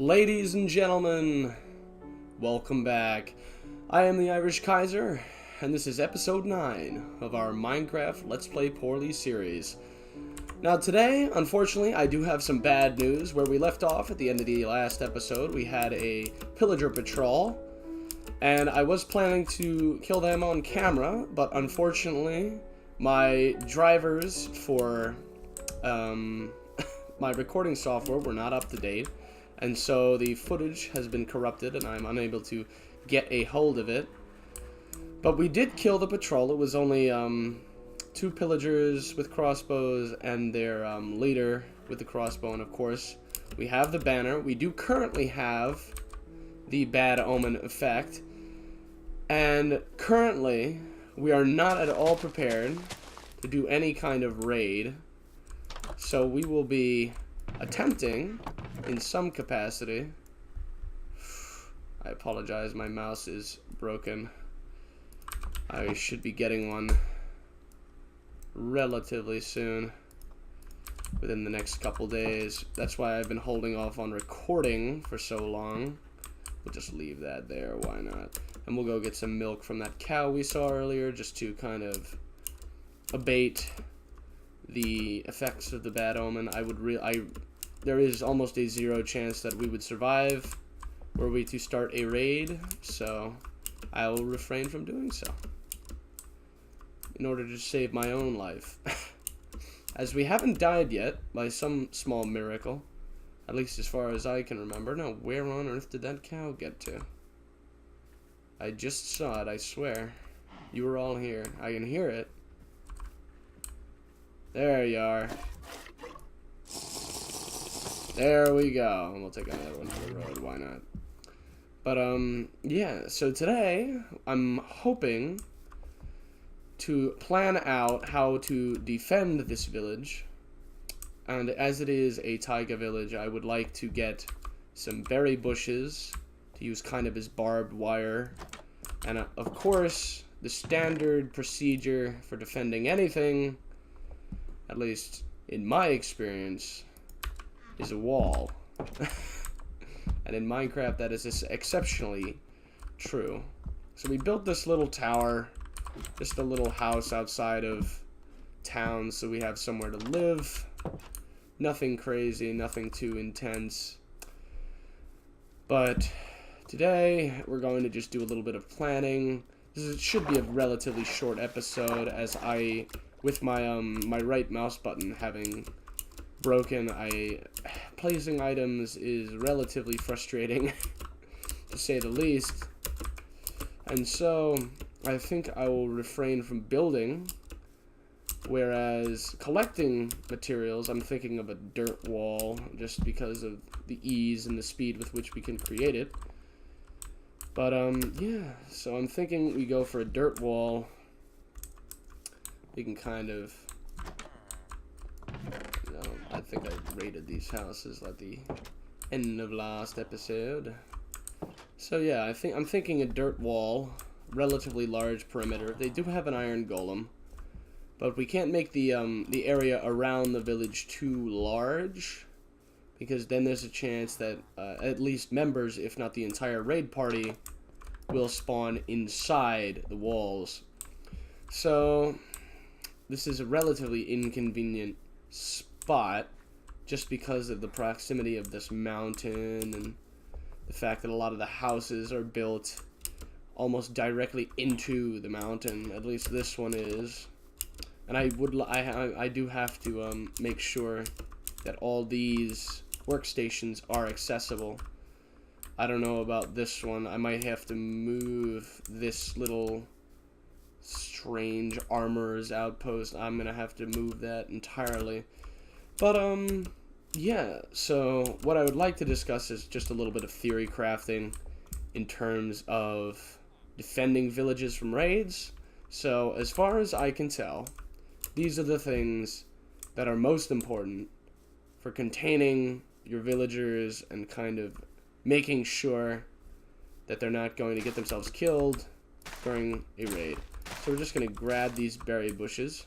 Ladies and gentlemen, welcome back. I am the Irish Kaiser, and this is episode 9 of our Minecraft Let's Play Poorly series. Now today, unfortunately, I do have some bad news. Where we left off at the end of the last episode, we had a pillager patrol, and I was planning to kill them on camera, but unfortunately, my drivers for my recording software were not up to date. And so the footage has been corrupted and I'm unable to get a hold of it. But we did kill the patrol. It was only 2 pillagers with crossbows and their leader with the crossbow. And of course, we have the banner. We do currently have the bad omen effect. And currently, we are not at all prepared to do any kind of raid. So we will be attempting in some capacity. I apologize, my mouse is broken. I should be getting one relatively soon, within the next couple days. That's why I've been holding off on recording for so long. We'll just leave that there, why not? And we'll go get some milk from that cow we saw earlier, just to kind of abate the effects of the bad omen. There is almost a 0 chance that we would survive were we to start a raid, so I will refrain from doing so in order to save my own life. As we haven't died yet, by some small miracle, at least as far as I can remember. Now, where on earth did that cow get to? I just saw it, I swear. You were all here. I can hear it. There you are. There we go. We'll take another one to the road, why not? But, yeah, so today, I'm hoping to plan out how to defend this village. And as it is a taiga village, I would like to get some berry bushes to use kind of as barbed wire. And, of course, the standard procedure for defending anything, at least in my experience, is a wall. And in Minecraft, that is exceptionally true. So we built this little tower, just a little house outside of town, so we have somewhere to live. Nothing crazy, nothing too intense. But today, we're going to just do a little bit of planning. This should be a relatively short episode, as with my my right mouse button having broken, placing items is relatively frustrating, to say the least. And so, I think I will refrain from building, whereas collecting materials, I'm thinking of a dirt wall, just because of the ease and the speed with which we can create it. But, yeah, so I'm thinking we go for a dirt wall. We can kind of, I think I raided these houses at the end of last episode. So yeah, I'm thinking a dirt wall, relatively large perimeter. They do have an iron golem, but we can't make the area around the village too large, because then there's a chance that at least members, if not the entire raid party, will spawn inside the walls. So this is a relatively inconvenient spot, just because of the proximity of this mountain and the fact that a lot of the houses are built almost directly into the mountain. At least this one is. And I do have to make sure that all these workstations are accessible. I don't know about this one. I might have to move this little strange armorer's outpost. I'm gonna have to move that entirely. But yeah, so what I would like to discuss is just a little bit of theory crafting in terms of defending villages from raids. So as far as I can tell, these are the things that are most important for containing your villagers and kind of making sure that they're not going to get themselves killed during a raid. So we're just going to grab these berry bushes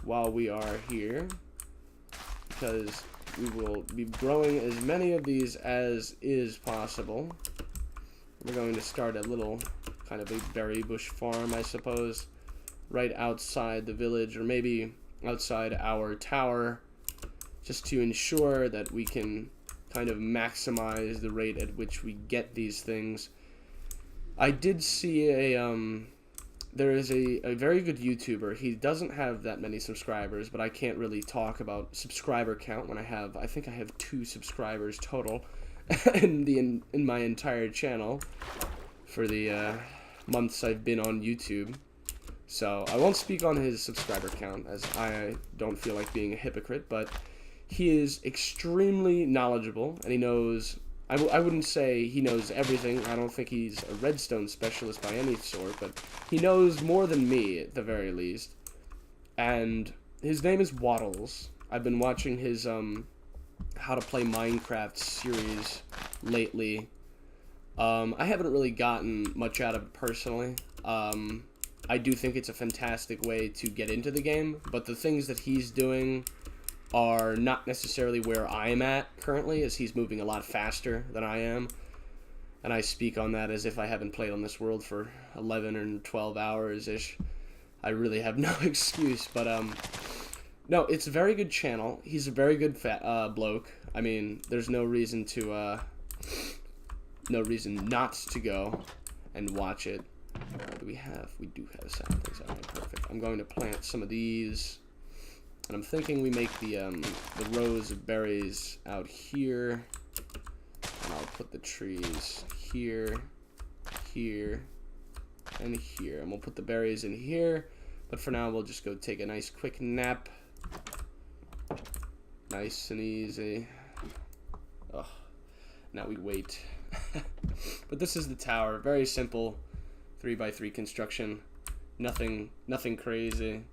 while we are here, because we will be growing as many of these as is possible. We're going to start a little kind of a berry bush farm, I suppose, right outside the village, or maybe outside our tower, just to ensure that we can kind of maximize the rate at which we get these things. I did see there is a very good YouTuber. He doesn't have that many subscribers, but I can't really talk about subscriber count when I think I have 2 subscribers total in my entire channel for the months I've been on YouTube. So I won't speak on his subscriber count, as I don't feel like being a hypocrite, but he is extremely knowledgeable, and he knows, I wouldn't say he knows everything. I don't think he's a redstone specialist by any sort, but he knows more than me, at the very least. And his name is Waddles. I've been watching his How to Play Minecraft series lately. I haven't really gotten much out of it personally. I do think it's a fantastic way to get into the game, but the things that he's doing are not necessarily where I'm at currently, as he's moving a lot faster than I am. And I speak on that as if I haven't played on this world for 11 or 12 hours-ish. I really have no excuse, but no, it's a very good channel. He's a very good bloke. I mean, there's no reason not to go and watch it. What do we have? We do have saplings. Alright, perfect. I'm going to plant some of these. And I'm thinking we make the rows of berries out here. And I'll put the trees here, here, and here. And we'll put the berries in here. But for now, we'll just go take a nice quick nap. Nice and easy. Oh, now we wait. But this is the tower. Very simple 3x3 construction. Nothing crazy.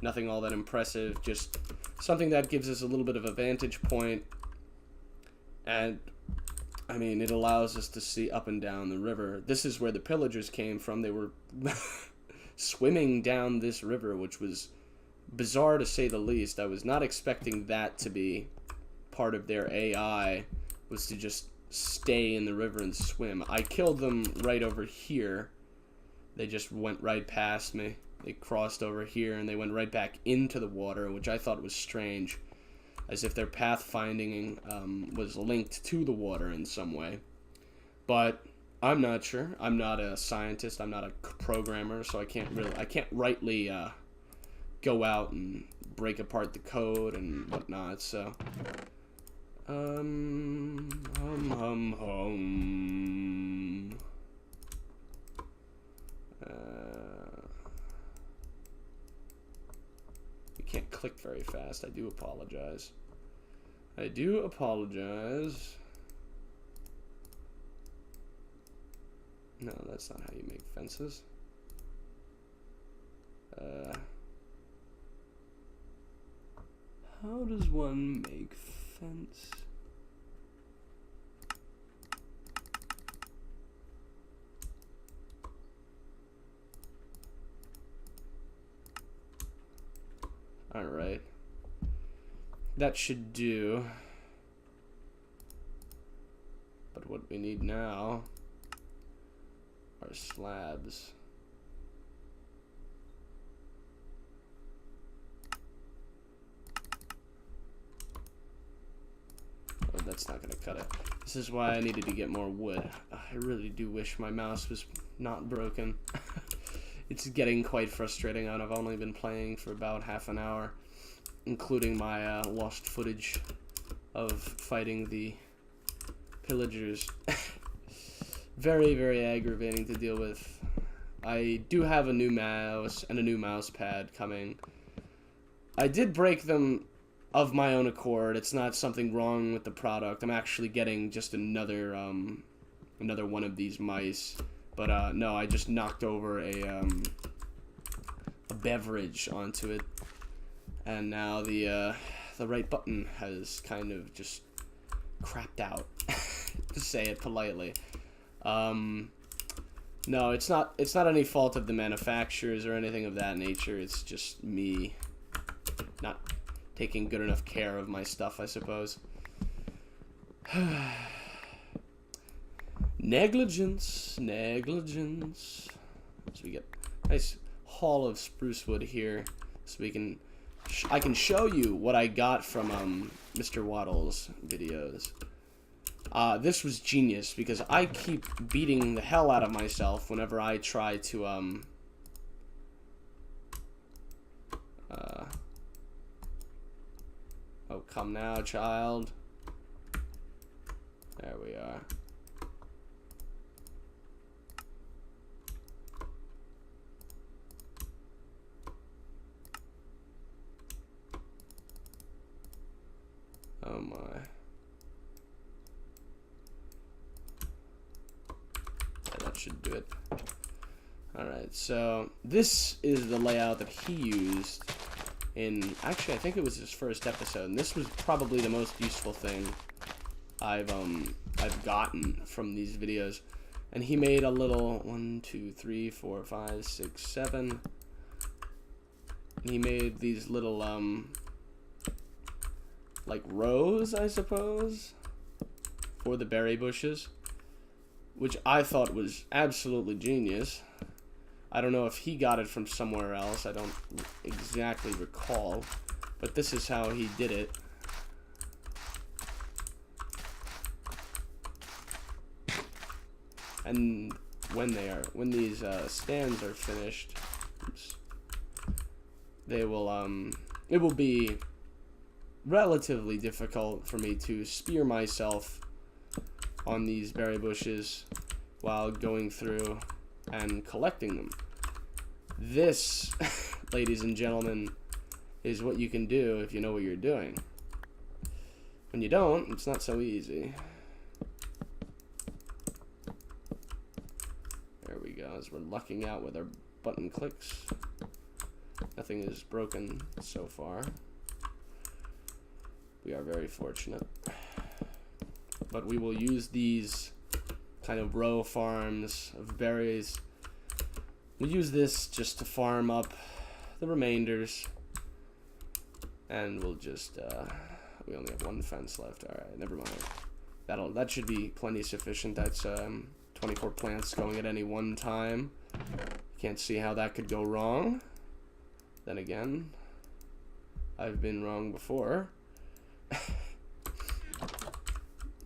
Nothing all that impressive, just something that gives us a little bit of a vantage point. And, I mean, it allows us to see up and down the river. This is where the pillagers came from. They were swimming down this river, which was bizarre to say the least. I was not expecting that to be part of their AI, was to just stay in the river and swim. I killed them right over here. They just went right past me. They crossed over here, and they went right back into the water, which I thought was strange, as if their pathfinding was linked to the water in some way. But I'm not sure. I'm not a scientist. I'm not a programmer, so I can't rightly go out and break apart the code and whatnot. So, can't click very fast. I do apologize. I do apologize. No, that's not how you make fences. How does one make fence? Alright. That should do. But what we need now are slabs. Oh, that's not gonna cut it. This is why I needed to get more wood. I really do wish my mouse was not broken. It's getting quite frustrating, and I've only been playing for about half an hour, including my lost footage of fighting the pillagers. Very, very aggravating to deal with. I do have a new mouse and a new mouse pad coming. I did break them of my own accord. It's not something wrong with the product. I'm actually getting just another one of these mice. But no, I just knocked over a beverage onto it, and now the right button has kind of just crapped out, to say it politely. No, it's not any fault of the manufacturers or anything of that nature. It's just me not taking good enough care of my stuff, I suppose. Negligence. So we get a nice haul of spruce wood here, so we can I can show you what I got from Mr. Waddle's videos. This was genius because I keep beating the hell out of myself whenever I try to oh, come now, child. There we are. Oh my. Yeah, that should do it. Alright, so this is the layout that he used in, actually I think it was his first episode, and this was probably the most useful thing I've gotten from these videos. And he made a little 1, 2, 3, 4, 5, 6, 7. And he made these little like rows, I suppose, for the berry bushes, which I thought was absolutely genius. I don't know if he got it from somewhere else, I don't exactly recall, but this is how he did it. And when these stands are finished, oops, they will it will be relatively difficult for me to spear myself on these berry bushes while going through and collecting them. This, ladies and gentlemen, is what you can do if you know what you're doing. When you don't, it's not so easy. There we go, as we're lucking out with our button clicks. Nothing is broken so far. We are very fortunate. But we will use these kind of row farms of berries. We'll use this just to farm up the remainders. And we'll just, we only have one fence left. Alright, never mind. That should be plenty sufficient. That's 24 plants going at any one time. Can't see how that could go wrong. Then again, I've been wrong before.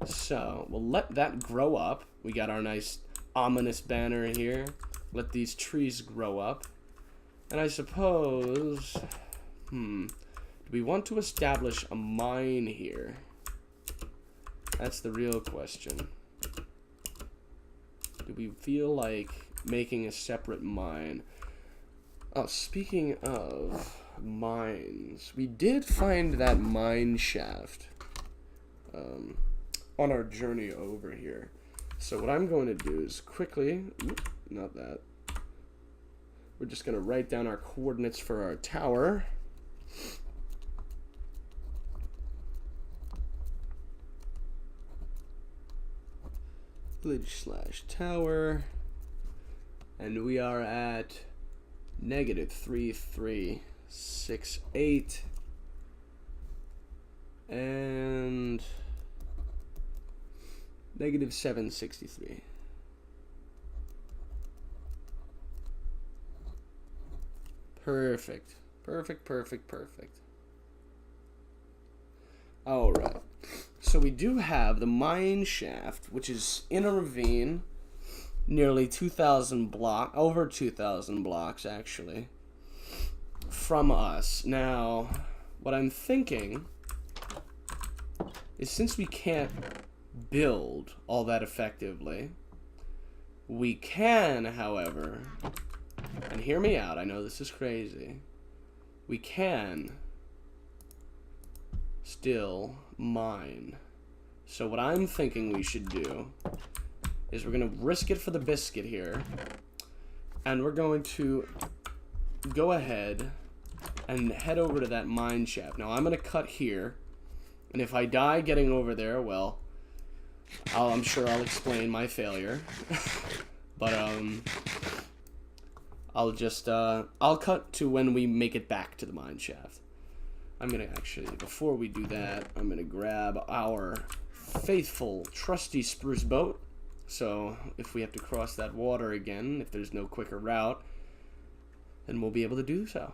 So, we'll let that grow up. We got our nice ominous banner here. Let these trees grow up. And I suppose, do we want to establish a mine here? That's the real question. Do we feel like making a separate mine? Oh, speaking of mines, we did find that mine shaft on our journey over here. So what I'm going to do is quickly, not that, we're just going to write down our coordinates for our tower. Village/tower, and we are at -3368 and -763. Perfect. Perfect. All right. So we do have the mine shaft, which is in a ravine, nearly 2,000 blocks, over 2,000 blocks actually, from us. Now, what I'm thinking is, since we can't build all that effectively, we can, however, and hear me out, I know this is crazy, we can still mine. So what I'm thinking we should do is we're going to risk it for the biscuit here, and we're going to go ahead and head over to that mine shaft. Now I'm going to cut here, and if I die getting over there, well, I'm sure I'll explain my failure. But I'll cut to when we make it back to the mine shaft. I'm gonna actually, before we do that, I'm gonna grab our faithful, trusty spruce boat. So if we have to cross that water again, if there's no quicker route, then we'll be able to do so.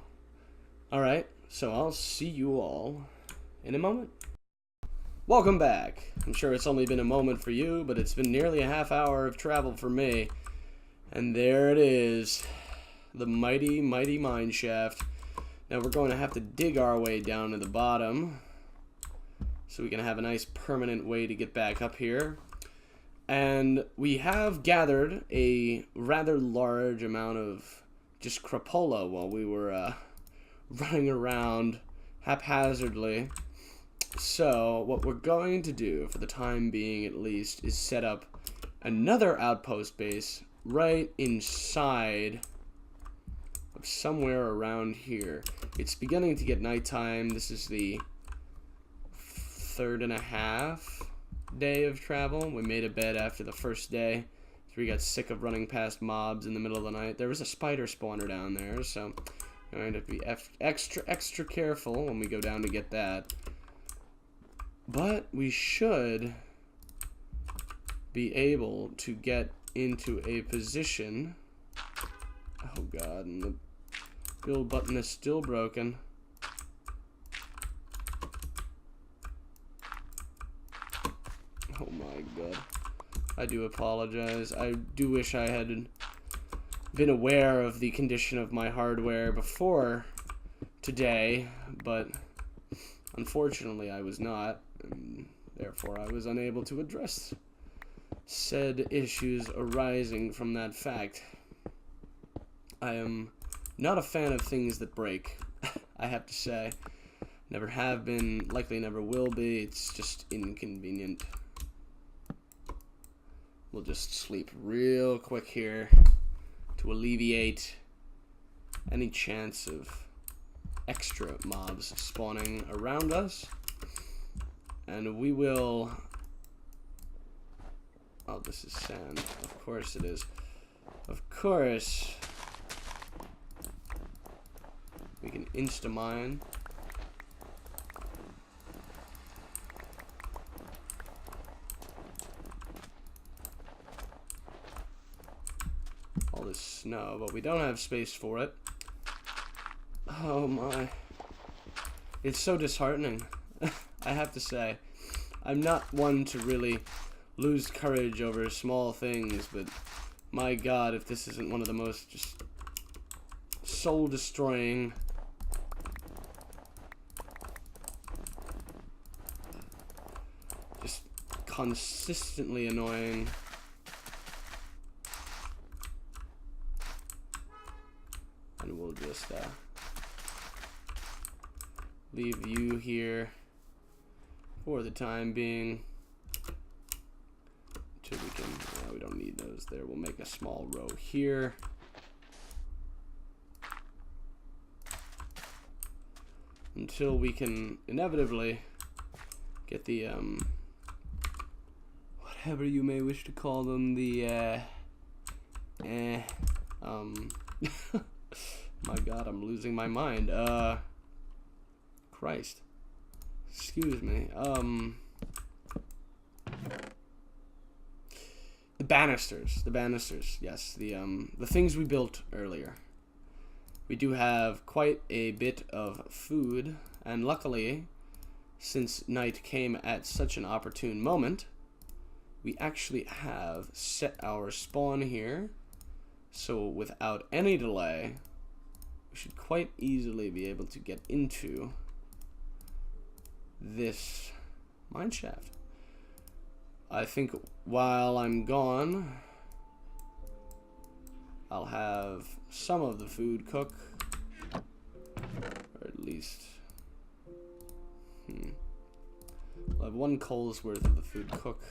Alright, so I'll see you all in a moment. Welcome back. I'm sure it's only been a moment for you, but it's been nearly a half hour of travel for me. And there it is. The mighty, mighty mineshaft. Now we're going to have to dig our way down to the bottom, so we can have a nice permanent way to get back up here. And we have gathered a rather large amount of just crapola while we were running around haphazardly. So what we're going to do, for the time being at least, is set up another outpost base right inside of somewhere around here. It's beginning to get nighttime. This is the 3rd and a half day of travel. We made a bed after the first day, so we got sick of running past mobs in the middle of the night. There was a spider spawner down there, so we're going to be extra careful when we go down to get that. But we should be able to get into a position. Oh god, and the build button is still broken. Oh my god. I do apologize. I do wish I had been aware of the condition of my hardware before today, but unfortunately I was not, and therefore I was unable to address said issues arising from that fact. I am not a fan of things that break, I have to say. Never have been, likely never will be. It's just inconvenient. We'll just sleep real quick here to alleviate any chance of extra mobs spawning around us. And we will... Oh, this is sand. Of course it is. Of course. We can insta-mine. All this snow, but we don't have space for it. Oh my. It's so disheartening, I have to say. I'm not one to really lose courage over small things, but my god, if this isn't one of the most just soul-destroying, just consistently annoying. And we'll just leave you here for the time being. Until we can, we don't need those there. We'll make a small row here. Until we can inevitably get the, whatever you may wish to call them, the, my god, I'm losing my mind. Christ. Excuse me. The banisters. The banisters, yes. The things we built earlier. We do have quite a bit of food, and luckily, since night came at such an opportune moment, we actually have set our spawn here. So without any delay, we should quite easily be able to get into this mineshaft. I think while I'm gone, I'll have some of the food cook, or at least, I'll have 1 coal's worth of the food cook.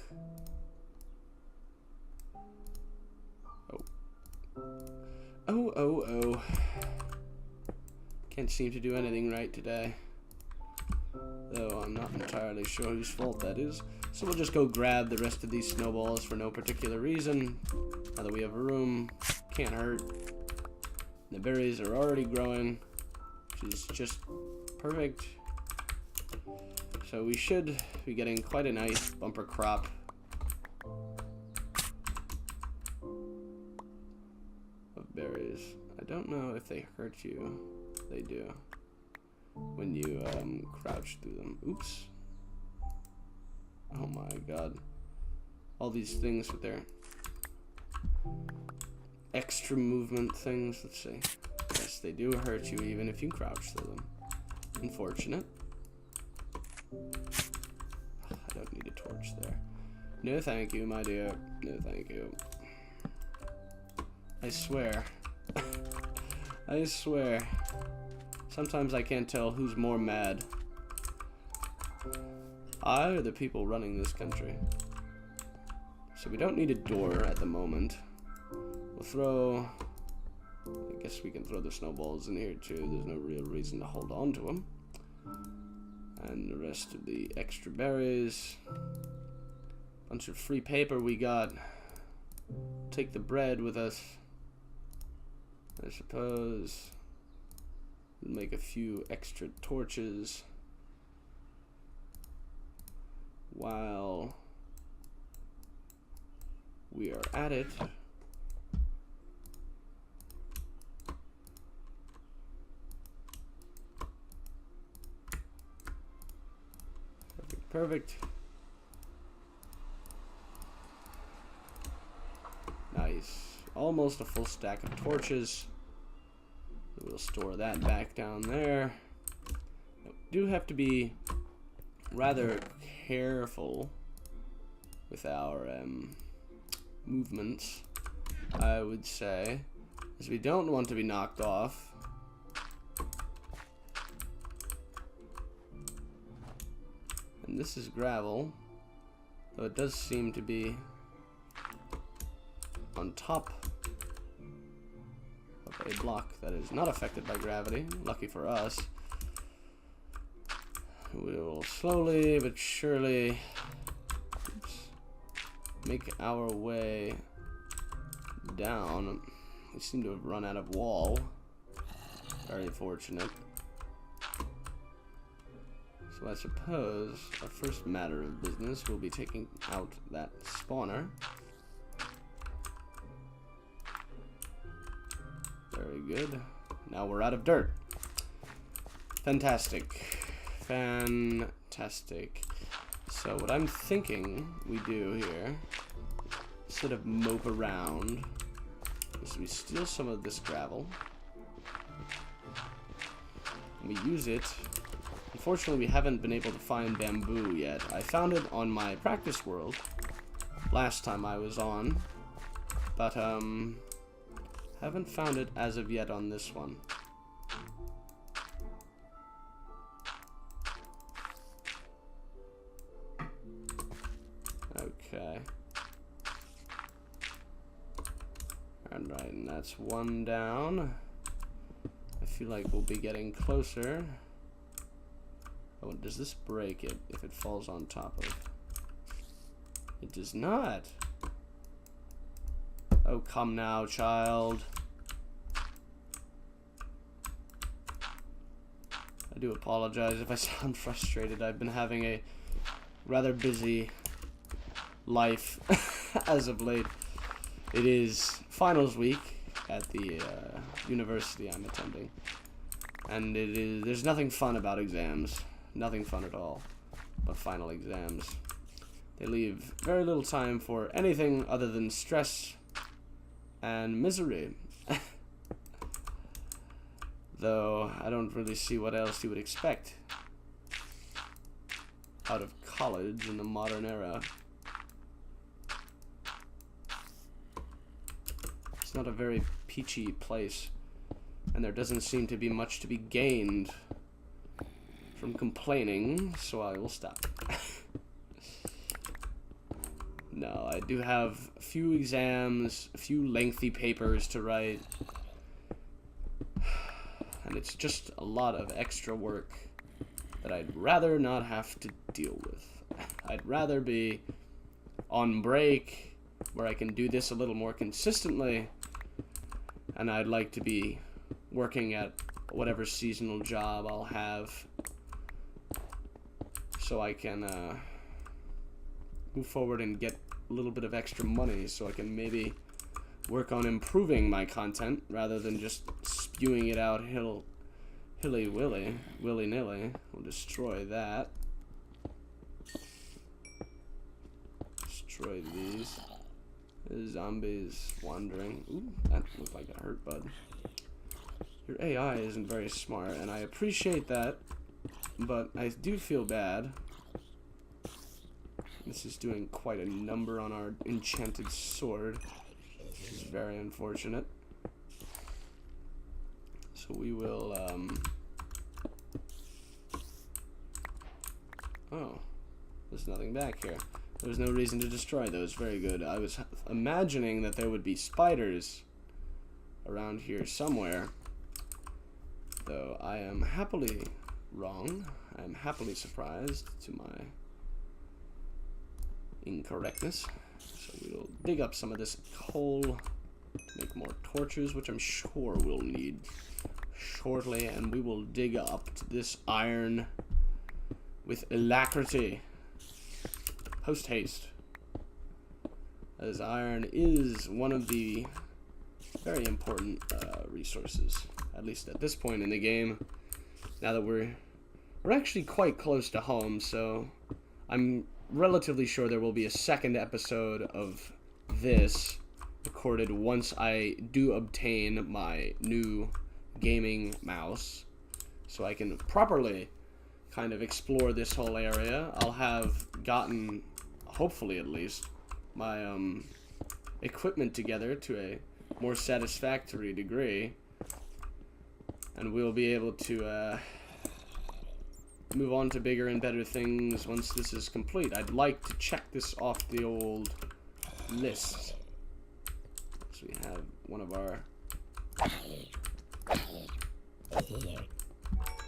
Oh. Can't seem to do anything right today. Though I'm not entirely sure whose fault that is. So we'll just go grab the rest of these snowballs for no particular reason. Now that we have room, can't hurt. The berries are already growing, which is just perfect. So we should be getting quite a nice bumper crop. Of berries. I don't know if they hurt you. They do. When you crouch through them. Oops. Oh my god. All these things with their extra movement things. Let's see. Yes, they do hurt you even if you crouch through them. Unfortunate. I don't need a torch there. No thank you, my dear. No thank you. I swear. I swear. Sometimes I can't tell who's more mad. I or the people running this country. So we don't need a door at the moment. We'll throw... I guess we can throw the snowballs in here too. There's no real reason to hold on to them. And the rest of the extra berries. Bunch of free paper we got. Take the bread with us. I suppose. We'll make a few extra torches. While we are at it. Perfect. Nice. Almost a full stack of torches. We'll store that back down there. We do have to be rather careful with our movements, I would say, as we don't want to be knocked off. And this is gravel, though it does seem to be on top of a block that is not affected by gravity. Lucky for us. We will slowly but surely make our way down. We seem to have run out of wall. Very fortunate. So I suppose our first matter of business will be taking out that spawner. Very good. Now we're out of dirt. Fantastic. Fantastic. So what I'm thinking we do here, instead of mope around, is we steal some of this gravel. And we use it. Unfortunately, we haven't been able to find bamboo yet. I found it on my practice world last time I was on, but haven't found it as of yet on this one. Okay. Alright, and that's one down. I feel like we'll be getting closer. Oh, does this break it if it falls on top of? It does not. Oh, come now, child. I do apologize if I sound frustrated. I've been having a rather busy life as of late. It is finals week at the university I'm attending, and there's nothing fun about exams. Nothing fun at all, but final exams. They leave very little time for anything other than stress and misery. Though I don't really see what else you would expect out of college in the modern era. It's not a very peachy place, and there doesn't seem to be much to be gained from complaining, so I will stop. No, I do have a few exams, a few lengthy papers to write, and it's just a lot of extra work that I'd rather not have to deal with. I'd rather be on break, where I can do this a little more consistently, and I'd like to be working at whatever seasonal job I'll have. so I can move forward and get a little bit of extra money, so I can maybe work on improving my content rather than just spewing it out willy-nilly. We'll destroy that. Destroy these. There's zombies wandering. Ooh, that looked like it hurt, bud. Your AI isn't very smart, and I appreciate that, but I do feel bad. This is doing quite a number on our enchanted sword, which is very unfortunate. So we will, oh, there's nothing back here. There's no reason to destroy those. Very good. I was imagining that there would be spiders around here somewhere, though I am happily wrong. I am happily surprised to my incorrectness. So we'll dig up some of this coal to make more torches, which I'm sure we'll need shortly, and we will dig up this iron with alacrity. Post haste, as iron is one of the very important resources, at least at this point in the game. Now that we're actually quite close to home, so I'm relatively sure there will be a second episode of this recorded once I do obtain my new gaming mouse, so I can properly kind of explore this whole area. I'll have gotten, hopefully at least, my equipment together to a more satisfactory degree, and we'll be able to move on to bigger and better things once this is complete. I'd like to check this off the old list. So we have one of our...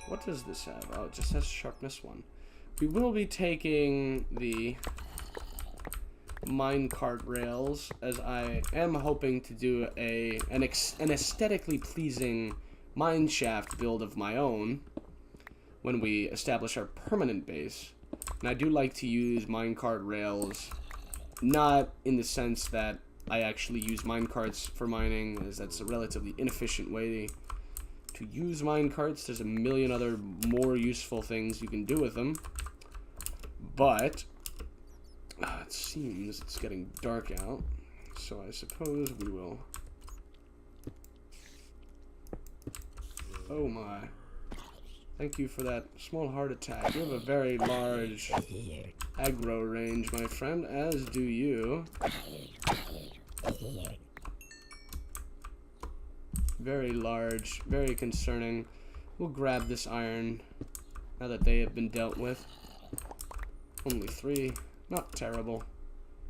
What does this have? Oh, it just has sharpness 1. We will be taking the minecart rails, as I am hoping to do an aesthetically pleasing mineshaft build of my own when we establish our permanent base. And I do like to use minecart rails, not in the sense that I actually use minecarts for mining, as that's a relatively inefficient way to use minecarts. There's a million other more useful things you can do with them. But it seems it's getting dark out, so I suppose we will... Oh my. Thank you for that small heart attack. You have a very large aggro range, my friend, as do you. Very large, very concerning. We'll grab this iron now that they have been dealt with. Only 3. Not terrible.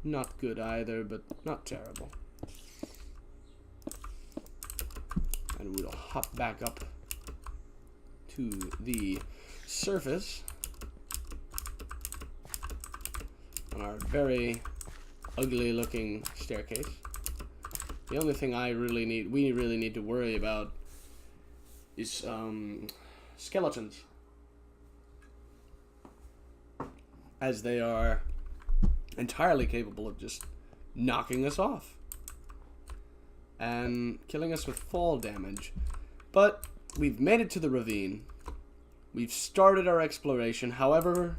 Not good either, but not terrible. And we'll hop back up to the surface on our very ugly looking staircase. The only thing we really need to worry about is skeletons, as they are entirely capable of just knocking us off and killing us with fall damage. But we've made it to the ravine. We've started our exploration, however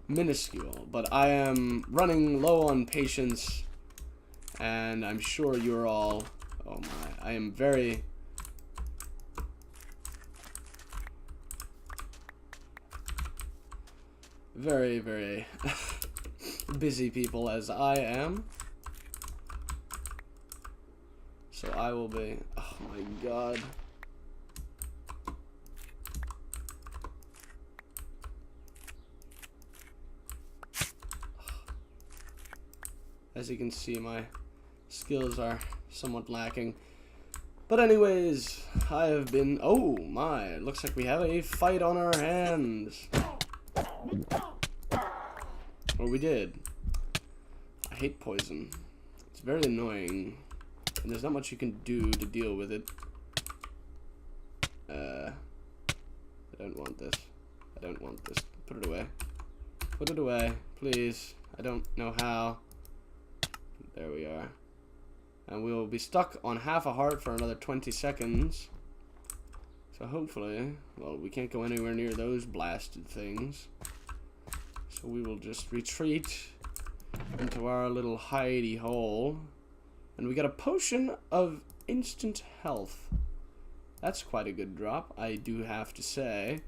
minuscule, but I am running low on patience, and I'm sure you're all... Oh my, I am very... very, very busy people, as I am. So I will be... Oh my god. As you can see, my skills are somewhat lacking. But anyways, I have been... Oh my, it looks like we have a fight on our hands. Or we did. I hate poison. It's very annoying, and there's not much you can do to deal with it. I don't want this. I don't want this. Put it away. Put it away, please. I don't know how. There we are. And we'll be stuck on half a heart for another 20 seconds. So hopefully, well, we can't go anywhere near those blasted things. So we will just retreat into our little hidey hole. And we got a potion of instant health. That's quite a good drop, I do have to say.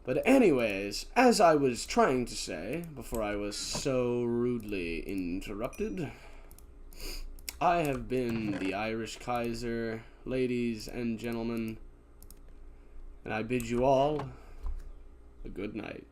But anyways, as I was trying to say, before I was so rudely interrupted, I have been the Irish Kaiser, ladies and gentlemen, and I bid you all a good night.